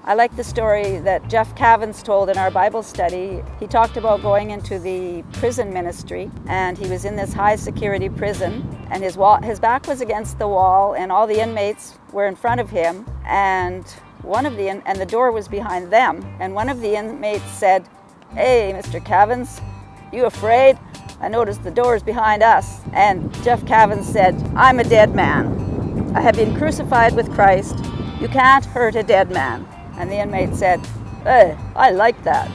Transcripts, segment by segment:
I like the story that Jeff Cavins told in our Bible study. He talked about going into the prison ministry, and he was in this high security prison, and his back was against the wall, and all the inmates were in front of him, and the door was behind them. And one of the inmates said, "Hey, Mr. Cavins, you afraid? I noticed the door is behind us." And Jeff Cavins said, "I'm a dead man. I have been crucified with Christ. You can't hurt a dead man." And the inmate said, "Hey, I like that."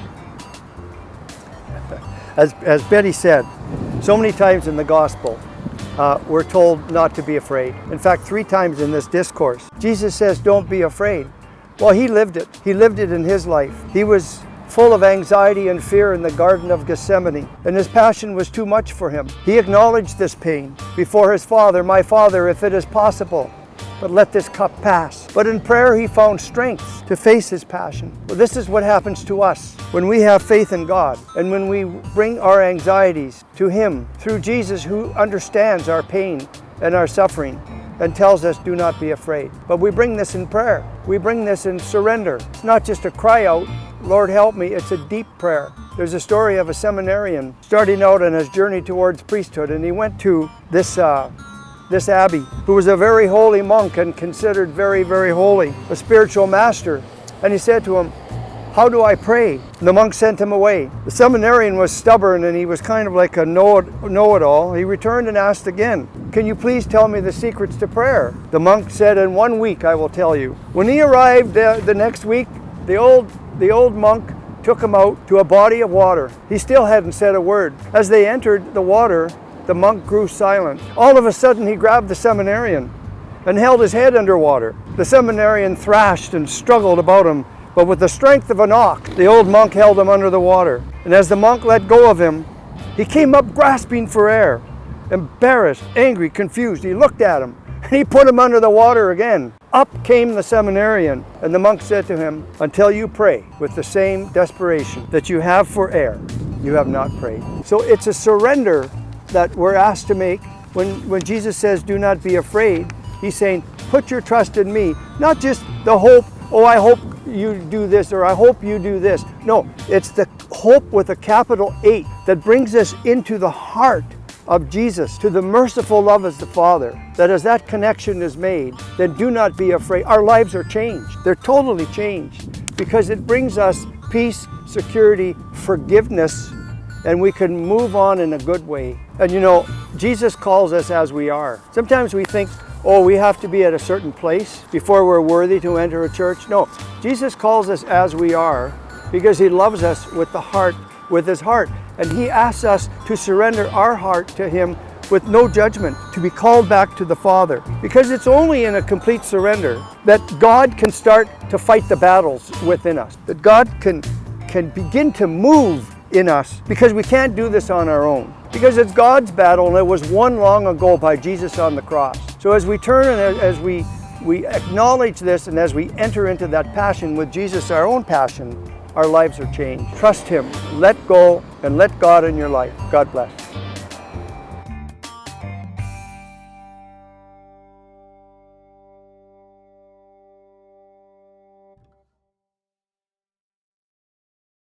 As Betty said, so many times in the gospel, we're told not to be afraid. In fact, 3 times in this discourse, Jesus says, "Don't be afraid." Well, he lived it. He lived it in his life. He was full of anxiety and fear in the Garden of Gethsemane, and his passion was too much for him. He acknowledged this pain before his Father. "My Father, if it is possible, but let this cup pass." But in prayer, he found strength to face his passion. Well, this is what happens to us when we have faith in God and when we bring our anxieties to him through Jesus, who understands our pain and our suffering and tells us, "Do not be afraid." But we bring this in prayer. We bring this in surrender. It's not just a cry out, "Lord, help me." It's a deep prayer. There's a story of a seminarian starting out on his journey towards priesthood, and he went to this abbey, who was a very holy monk and considered very, very holy, a spiritual master. And he said to him, "How do I pray?" The monk sent him away. The seminarian was stubborn, and he was kind of like a know-it-all. He returned and asked again, "Can you please tell me the secrets to prayer?" The monk said, "In 1 week I will tell you." When he arrived the next week, the old monk took him out to a body of water. He still hadn't said a word. As they entered the water, the monk grew silent. All of a sudden, he grabbed the seminarian and held his head under water. The seminarian thrashed and struggled about him, but with the strength of an ox, the old monk held him under the water. And as the monk let go of him, he came up grasping for air, embarrassed, angry, confused. He looked at him, and he put him under the water again. Up came the seminarian, and the monk said to him, "Until you pray with the same desperation that you have for air, you have not prayed." So it's a surrender that we're asked to make. When Jesus says, "Do not be afraid," he's saying, put your trust in me. Not just the hope, "Oh, I hope you do this," or "I hope you do this." No, it's the hope with a capital H that brings us into the heart of Jesus, to the merciful love of the Father, that as that connection is made, then do not be afraid. Our lives are changed. They're totally changed, because it brings us peace, security, forgiveness, and we can move on in a good way. And you know, Jesus calls us as we are. Sometimes we think, "Oh, we have to be at a certain place before we're worthy to enter a church." No, Jesus calls us as we are because he loves us with the heart, with his heart. And he asks us to surrender our heart to him with no judgment, to be called back to the Father. Because it's only in a complete surrender that God can start to fight the battles within us, that God can begin to move in us, because we can't do this on our own. Because it's God's battle, and it was won long ago by Jesus on the cross. So as we turn and as we acknowledge this, and as we enter into that passion with Jesus, our own passion, our lives are changed. Trust him, let go, and let God in your life. God bless.